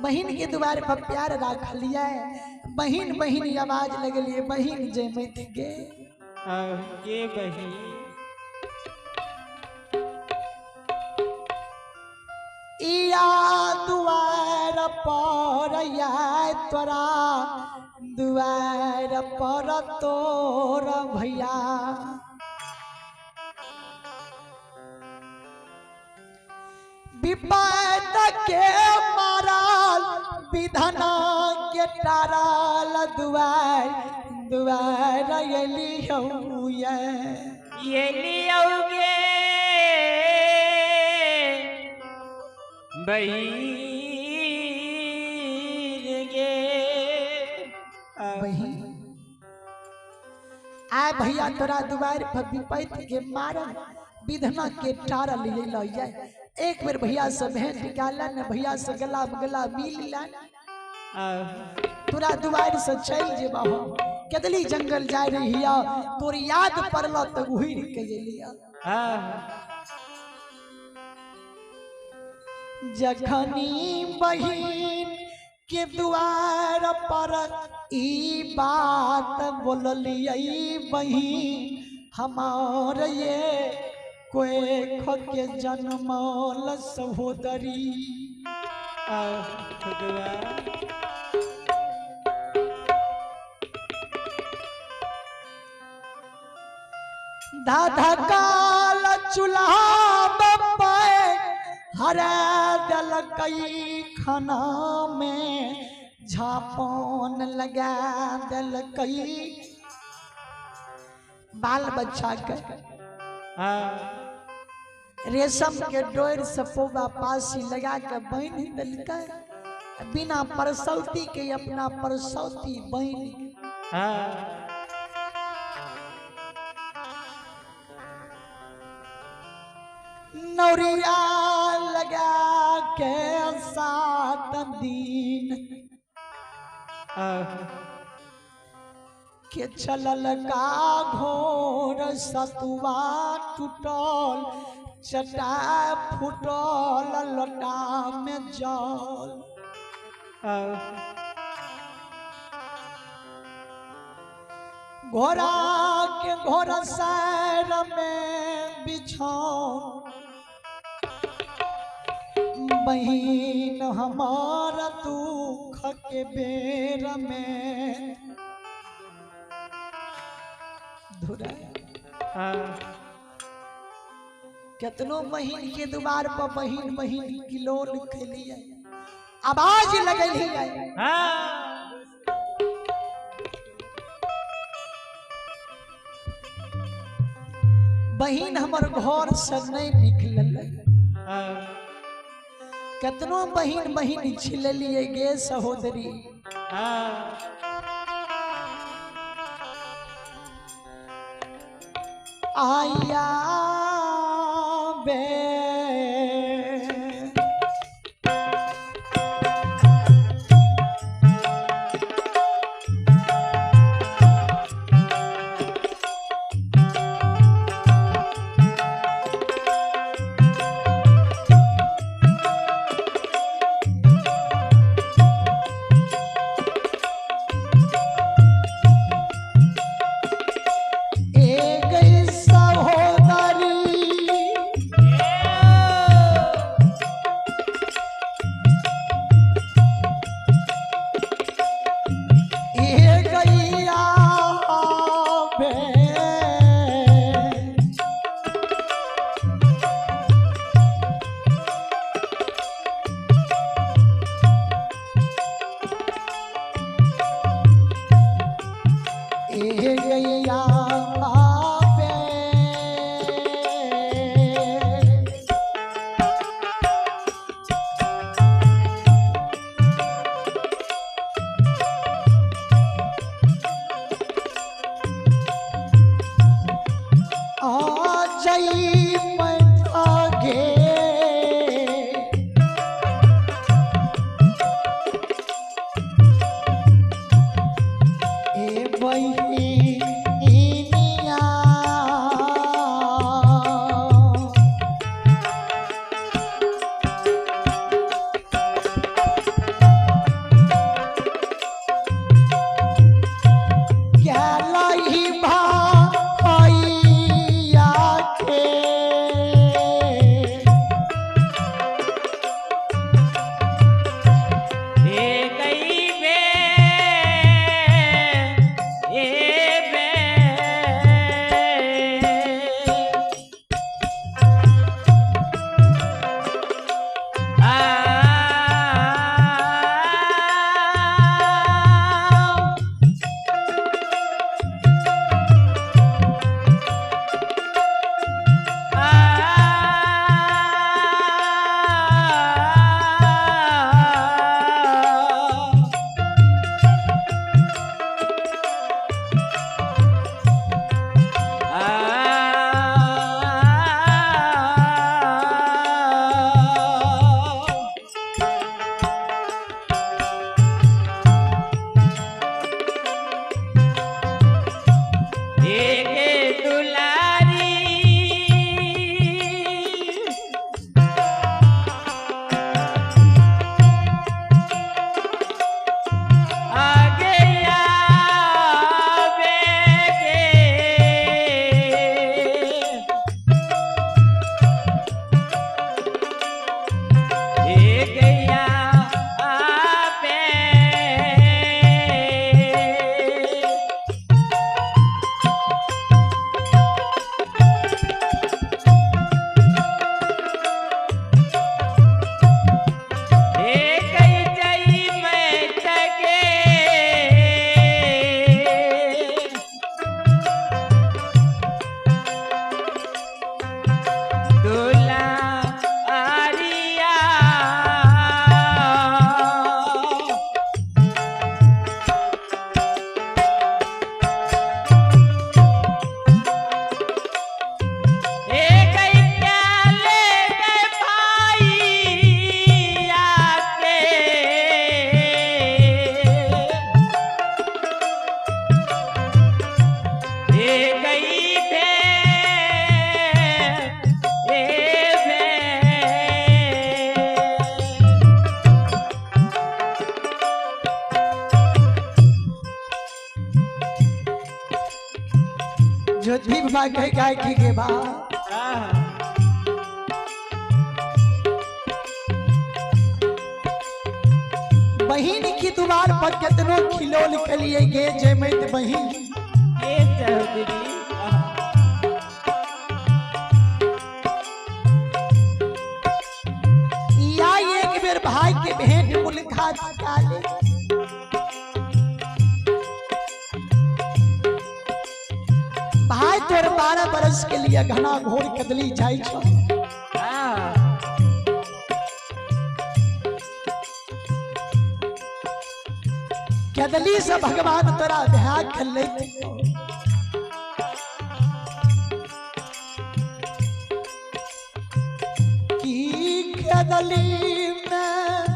बहन के द्वार पर प्यार राख लिया बहन बहन आवाज लगलिए बहन जय मत गे ये बहन इया द्वार पर या तोरा द्वार पर तोर भैया विपद के माराल विधना के टाराल दुआर दुआर ये लियोगे बहन आ भैया तोरा दुआर पर विपद के मारल विधना के टारल ले लो जाए एक बेर भैया से भेंट निकालन भैया से गला गला मिल तोरा दुआर से चल जेबा हम केदली जंगल जाय रहिया तोर याद पड़ल त घुर के गेलिया जखनी बहिन के द्वार पर ई बात बोललिए बहिन हमार ये कोई के जन्मल सहोदरी दादा काल चूल्हा हरा दल कई खाना में झापन लगा दल कई बाल बच्चा के रेशम के डोर से पोगा पासी लगा के बांध दिलक बिना परसौती के अपना परसौती बहन नौरिया लगा के 7 दिन के चलल का घोर सतुआ टूटल चटा फूटल लोटा में जल घोड़ा के घोड़ा सैर में बिछाओ बहन हमारा दुख के बेर में कितनो बहन के द्वार पर बहन बहन किलोल खेलिए आवाज लगल बहन हमर घर से नहीं निकल कितनो बहन बहन छिलिए गे सहोदरी आया बे गैया आबे जो भी बात कहे गायकी के बाद बहिन की द्वार पर कितनो खिलौल के लिए गे जयमत बहिन ये चौधरी या एक बेर भाई के भेंट मुलाकात काले भाई तोर 12 बरस के लिए घना घोर कदली जाय छो कदली से भगवान तोरा ध्यान कर ले की कदली में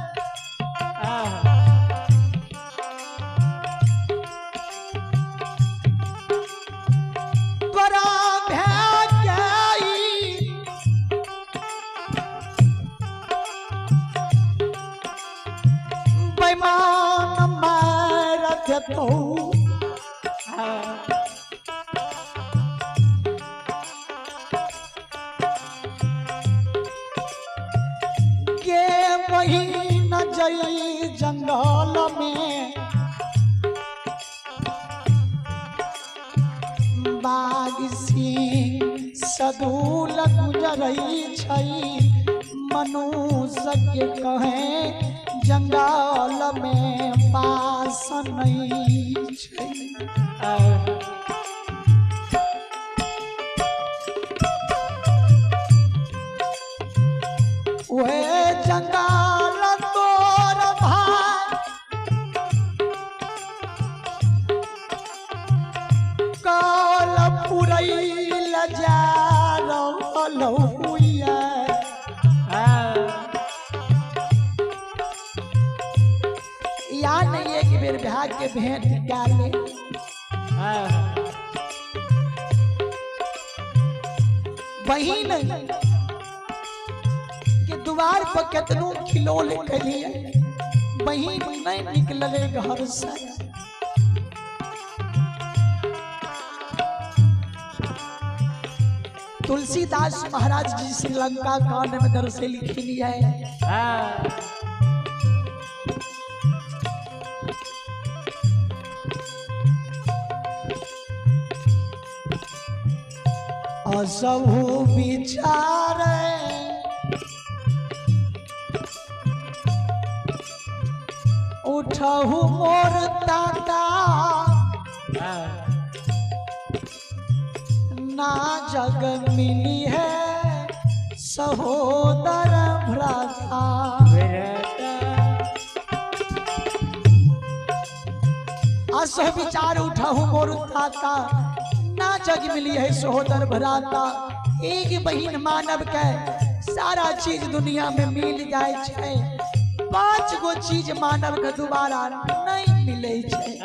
तोरा ध्यान गई बेईमान तो के बहिन जई जंगल में बाग सिंह सदूल गुजरई छई मनुष्य के कहे जंगल में पास नहीं वे जंगल तोर भाई काल पुरैल जा हुआ या नहीं एक बेर भाग के भेंट डाले बहिन के द्वार पर कितनो खिलौल के लिए बहिन नहीं निकले घर से तुलसीदास महाराज जी श्रीलंका कांड में दर से लिखी है असहु विचारे उठहु मोर ताता ना जग मिली है सहोदर भ्राता असह विचार उठहु मोर ताता ना जग मिली है सहोदर भ्राता एक बहिन मानव के सारा चीज दुनिया में मिल जाए छे 5 गो चीज मानव के दोबारा नहीं मिले छे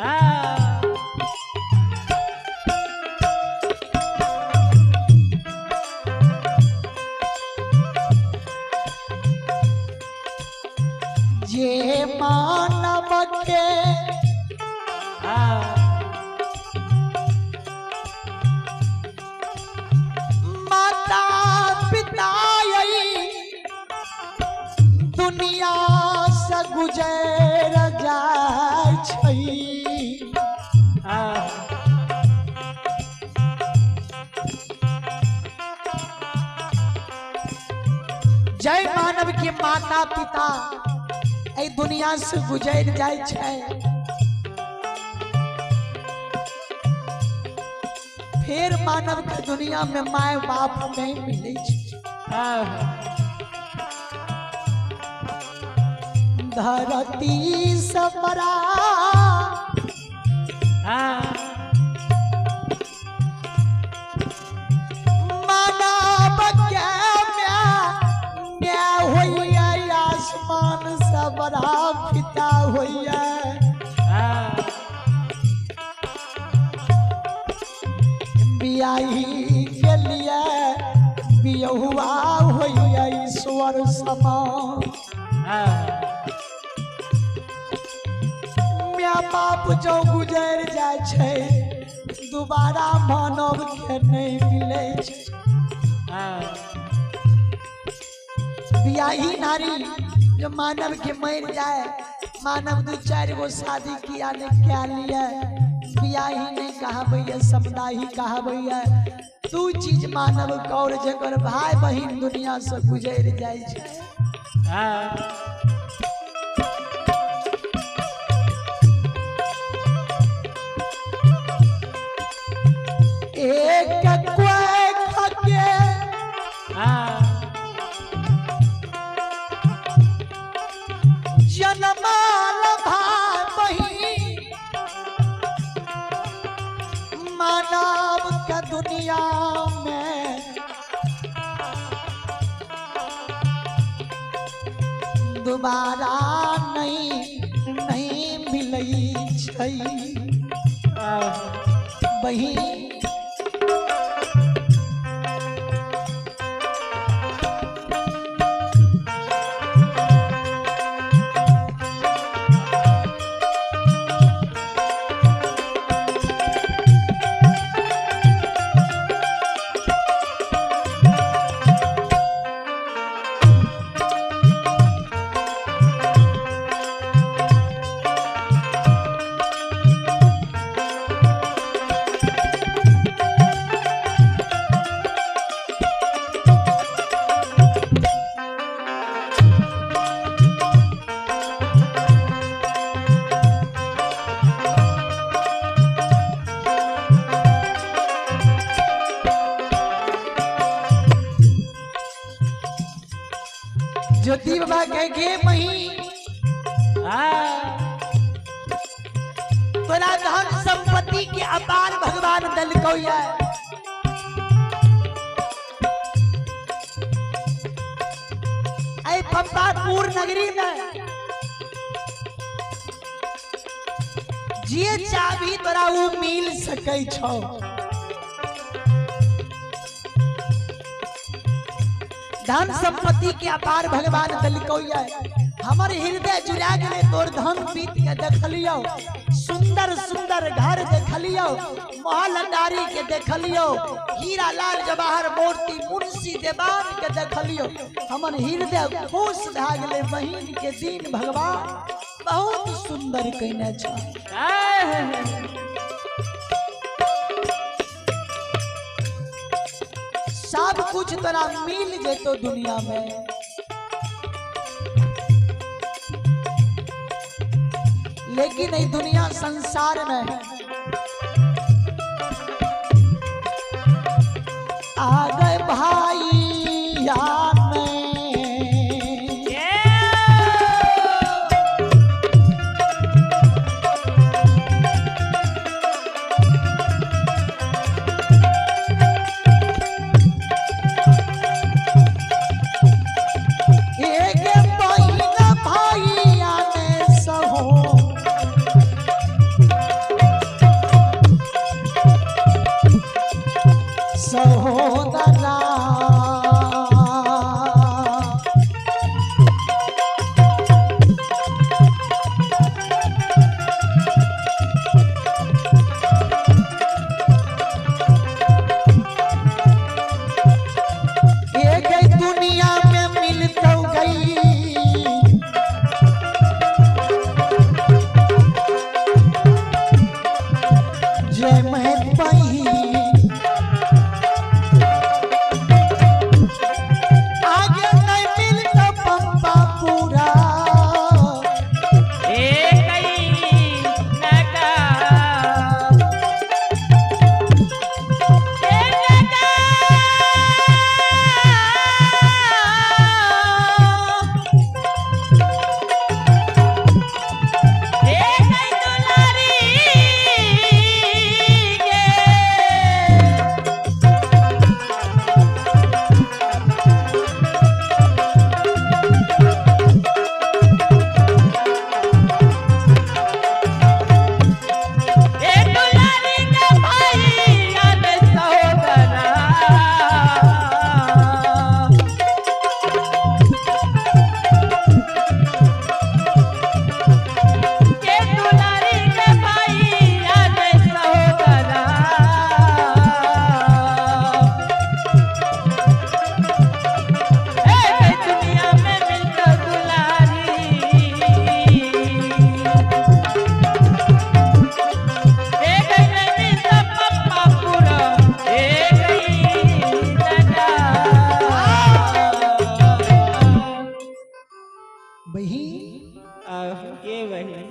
जे मानव के माता पिता दुनिया के माता पिता ए दुनिया से गुजर जाए छै, फिर मानव के दुनिया में माय बाप नहीं मिले छै। धरती सबरा मानव के न्याय होइया, आसमान सबरा पिता होइया। बियाही के लिए बियहुआ होइया ईश्वर समान। माँ बाप जो गुजर जाए छै, दोबारा मानव के नहीं मिले छै। बियाही नारी जो मानव के मर जाए, मानव 2-4 गो शादी किया नहीं क्या लिया, बियाही नहीं कहबैया, समुदाही कहबैया। 2 चीज मानव कौर जकर भाई बहिन दुनिया से गुजर जाए छै। एक कोई खके जन्माल भाई बहिन, मानव के दुनिया में दोबारा नहीं मिलै छै बहिन। ज्योति बाबा कह गे मही तोरा धन संपत्ति के अपार भगवान दलको है। पंपापुर नगरी में जे चाबी तोरा वो मिल सकै छौ। धन संपत्ति के अपार भगवान दलको है। हमर हृदय जुड़ा गए तोर धन पीत के देखलियो, सुंदर सुंदर घर देखलियो, महल अटारी के देखलियो, हीरा लाल जवाहर मोती मुंशी देवान के देखलियो। हमर हृदय खुश भा गए। बहिन के दिन भगवान बहुत सुंदर कहने छ। सब कुछ तोरा मिल जेतो दुनिया में, लेकिन ये दुनिया संसार में आ गए भाई यार बहिन के बहिन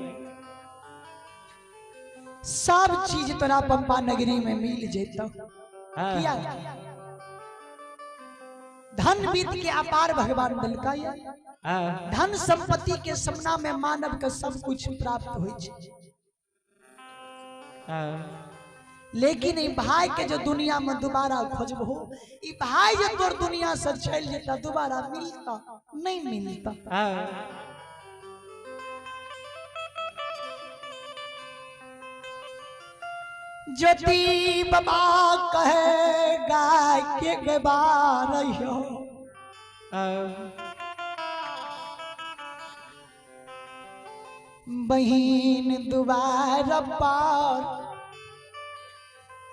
सब चीज तोरा पंपा नगरी में मिल जेतो किया धन वित्त के अपार भगवान दिलका या धन संपत्ति के सामना में मानव के सब कुछ प्राप्त हो लेकिन ई भाई के जो दुनिया में दोबारा खोजबो ई भाई जो तोर दुनिया से चल जेता दोबारा मिलता नहीं मिलता ज्योति बाबा कहे गाय के गवा रहियो बहिन दुबार पार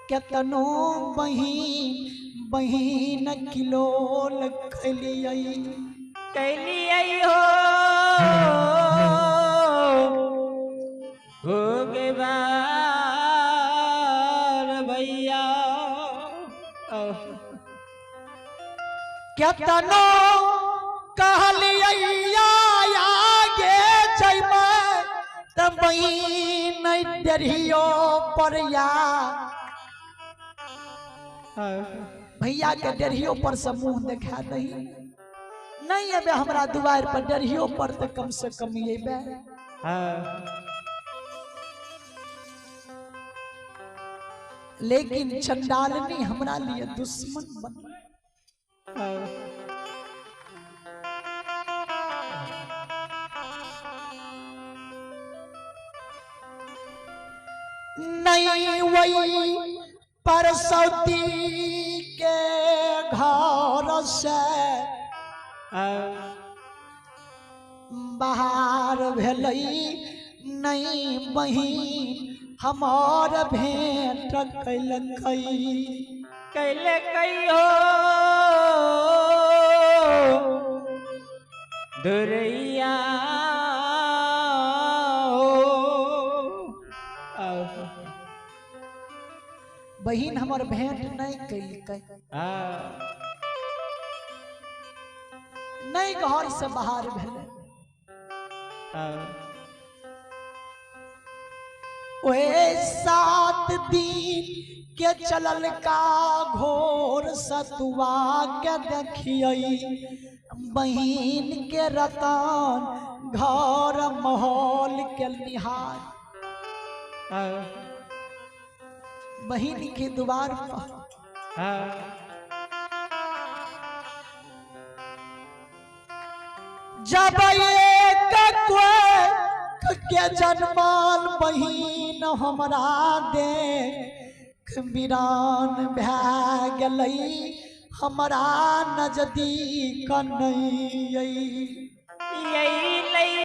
केतनो बहिन बहिन किलोल कैलियै हो गे भैया केतनो कहलियै आगे जइबै त बहिन डरियो परया भैया के डरियो पर से मुंह देखा दही नहीं अबे हमरा दुआर पर डरियो पर तो कम से कम अबे लेकिन चंडालनी हमरा लिए दुश्मन बन नहीं वही परसौती के घर से बाहर भेलै नहीं बहिन हमार भेंट कैलकै हो दुरैया बहिन हमार भेंट नहीं कैलकै नहीं घर से बाहर भेलै ओए 7 दिन के चलल का घोर सतुआ के देखियै बहिन के रतन घर महल के निहार बहिन के द्वार पर जब के जन्माल बहिन हमरा देख वीरान भए गेलै हमरा नजदीक नहीं